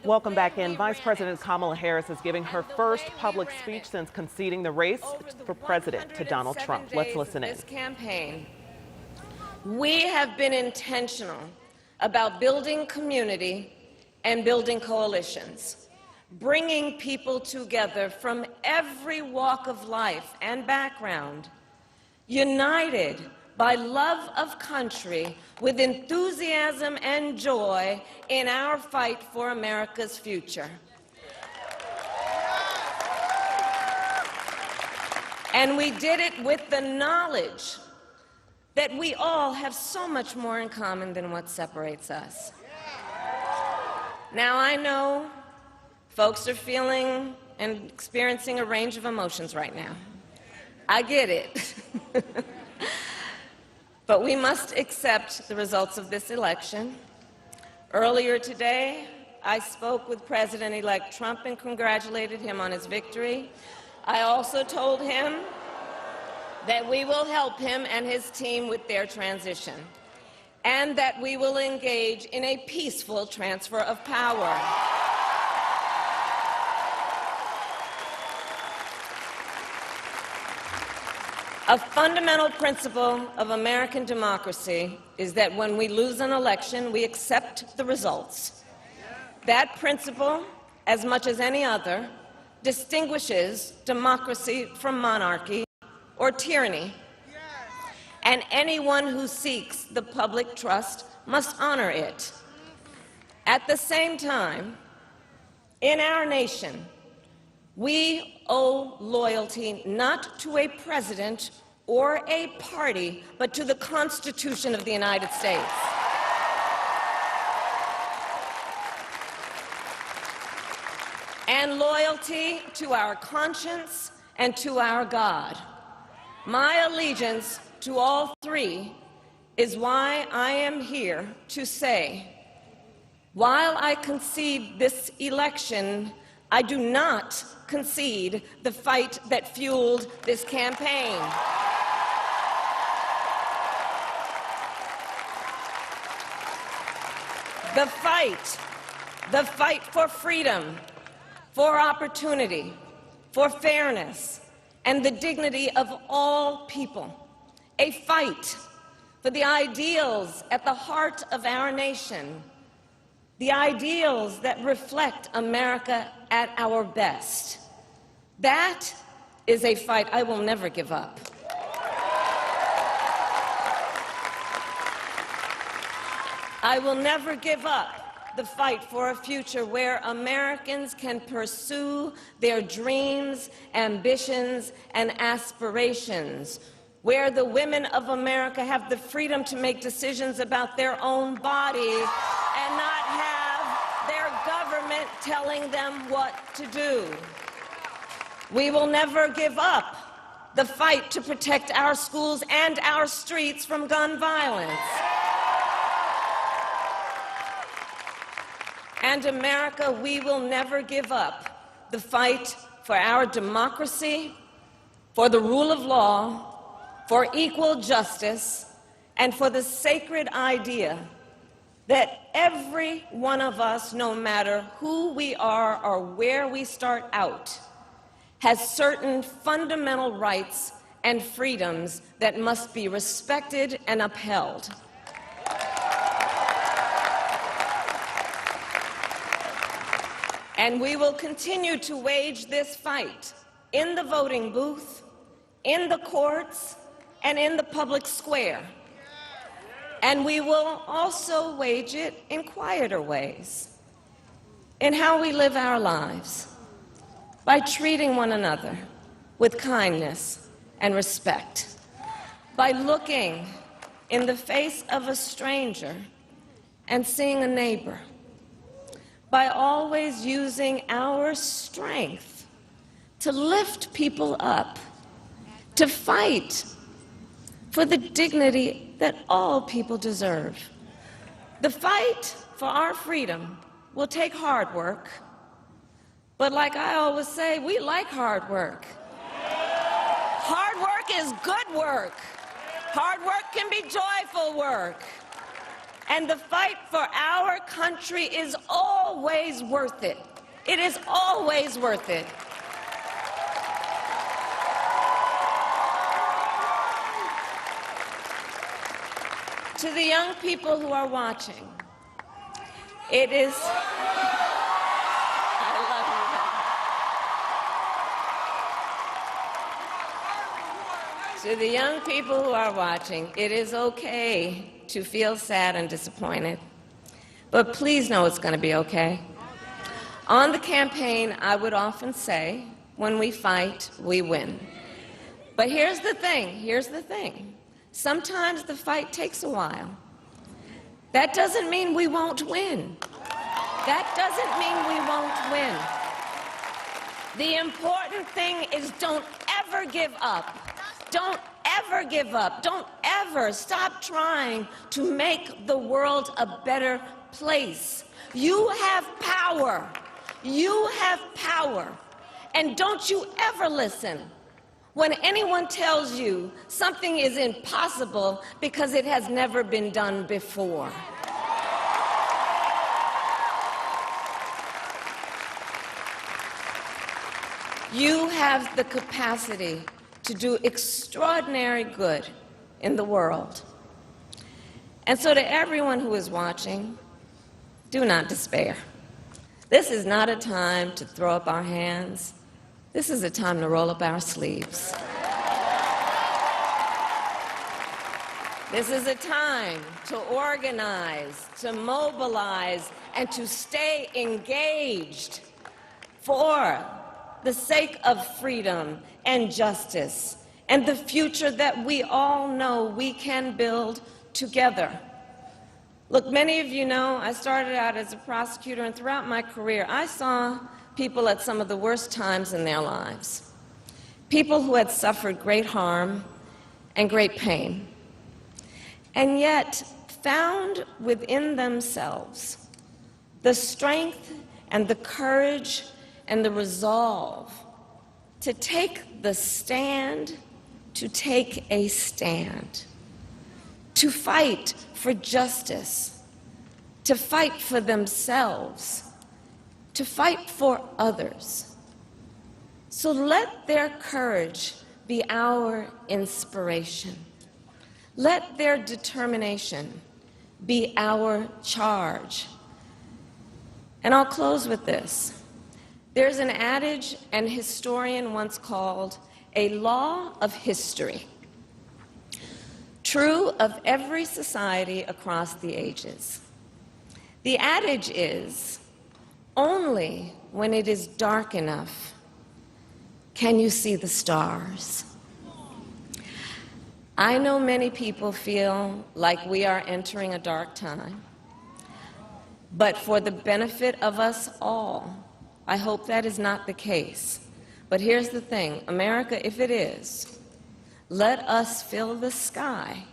Welcome back in. Vice President Kamala Harris is giving her first public speech since conceding the race for president to Donald Trump. Let's listen in. This campaign, we have been intentional about building community and building coalitions, bringing people together from every walk of life and background, united by love of country, with enthusiasm and joy in our fight for America's future. And we did it with the knowledge that we all have so much more in common than what separates us. Now, I know folks are feeling and experiencing a range of emotions right now. I get it. But we must accept the results of this election. Earlier today, I spoke with President-elect Trump and congratulated him on his victory. I also told him that we will help him and his team with their transition, and that we will engage in a peaceful transfer of power. A fundamental principle of American democracy is that when we lose an election, we accept the results. That principle, as much as any other, distinguishes democracy from monarchy or tyranny. And anyone who seeks the public trust must honor it. At the same time, in our nation, we owe loyalty not to a president or a party, but to the Constitution of the United States. And loyalty to our conscience and to our God. My allegiance to all three is why I am here to say, while I concede this election, I do not concede the fight that fueled this campaign. The fight for freedom, for opportunity, for fairness, and the dignity of all people. A fight for the ideals at the heart of our nation, the ideals that reflect America at our best. That is a fight I will never give up. I will never give up the fight for a future where Americans can pursue their dreams, ambitions, and aspirations, where the women of America have the freedom to make decisions about their own body and not have their government telling them what to do. We will never give up the fight to protect our schools and our streets from gun violence. And America, we will never give up the fight for our democracy, for the rule of law, for equal justice, and for the sacred idea that every one of us, no matter who we are or where we start out, has certain fundamental rights and freedoms that must be respected and upheld. And we will continue to wage this fight in the voting booth, in the courts, and in the public square. And we will also wage it in quieter ways, in how we live our lives, by treating one another with kindness and respect, by looking in the face of a stranger and seeing a neighbor, by always using our strength to lift people up, to fight for the dignity that all people deserve. The fight for our freedom will take hard work, but like I always say, we like hard work. Hard work is good work. Hard work can be joyful work. And the fight for our country is always worth it. It is always worth it. To the young people who are watching, it is... I love you. To the young people who are watching, it is okay to feel sad and disappointed, but please know it's going to be okay. On the campaign, I would often say, when we fight, we win. But here's the thing. Sometimes the fight takes a while. That doesn't mean we won't win. That doesn't mean we won't win. The important thing is don't ever give up. Don't ever give up. Don't ever stop trying to make the world a better place. You have power. You have power. And don't you ever listen when anyone tells you something is impossible because it has never been done before. You have the capacity to do extraordinary good in the world. And so to everyone who is watching, do not despair. This is not a time to throw up our hands. This is a time to roll up our sleeves. This is a time to organize, to mobilize, and to stay engaged for the sake of freedom and justice and the future that we all know we can build together. Look, many of you know I started out as a prosecutor, and throughout my career, I saw people at some of the worst times in their lives. People who had suffered great harm and great pain, and yet found within themselves the strength and the courage and the resolve to take the stand, to take a stand, to fight for justice, to fight for themselves, to fight for others. So let their courage be our inspiration. Let their determination be our charge. And I'll close with this. There's an adage an historian once called a law of history, true of every society across the ages. The adage is, only when it is dark enough can you see the stars. I know many people feel like we are entering a dark time, but for the benefit of us all, I hope that is not the case. But here's the thing, America, if it is, let us fill the sky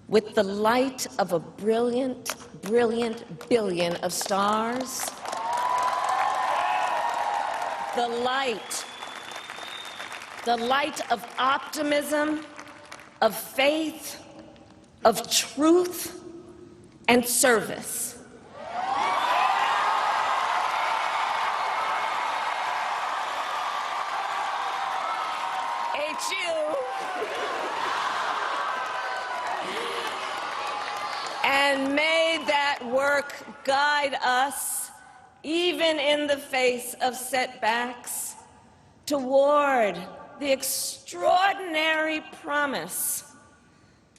with the light of a brilliant, brilliant billion of stars. The light of optimism, of faith, of truth, and service. And may that work guide us, even in the face of setbacks, toward the extraordinary promise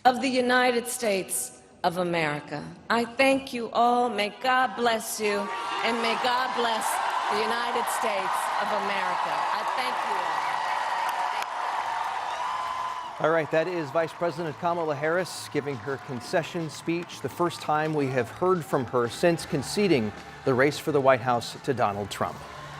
of the United States of America. I thank you all. May God bless you, and may God bless the United States of America. I thank you all. All right, that is Vice President Kamala Harris giving her concession speech, the first time we have heard from her since conceding the race for the White House to Donald Trump.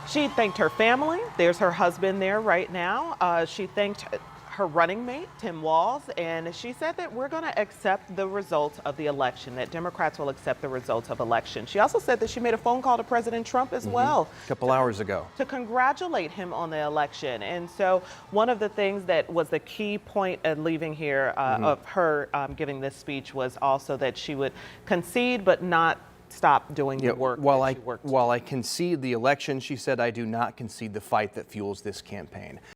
She thanked her family. There's her husband there right now. She thanked her running mate, Tim Walz, and she said that we're going to accept the results of the election, that Democrats will accept the results of election. She also said that she made a phone call to President Trump as well. A couple hours ago. To congratulate him on the election. And so one of the things that was the key point of leaving here of her giving this speech was also that she would concede but not stop doing the work that she worked. While I concede the election, she said, I do not concede the fight that fuels this campaign.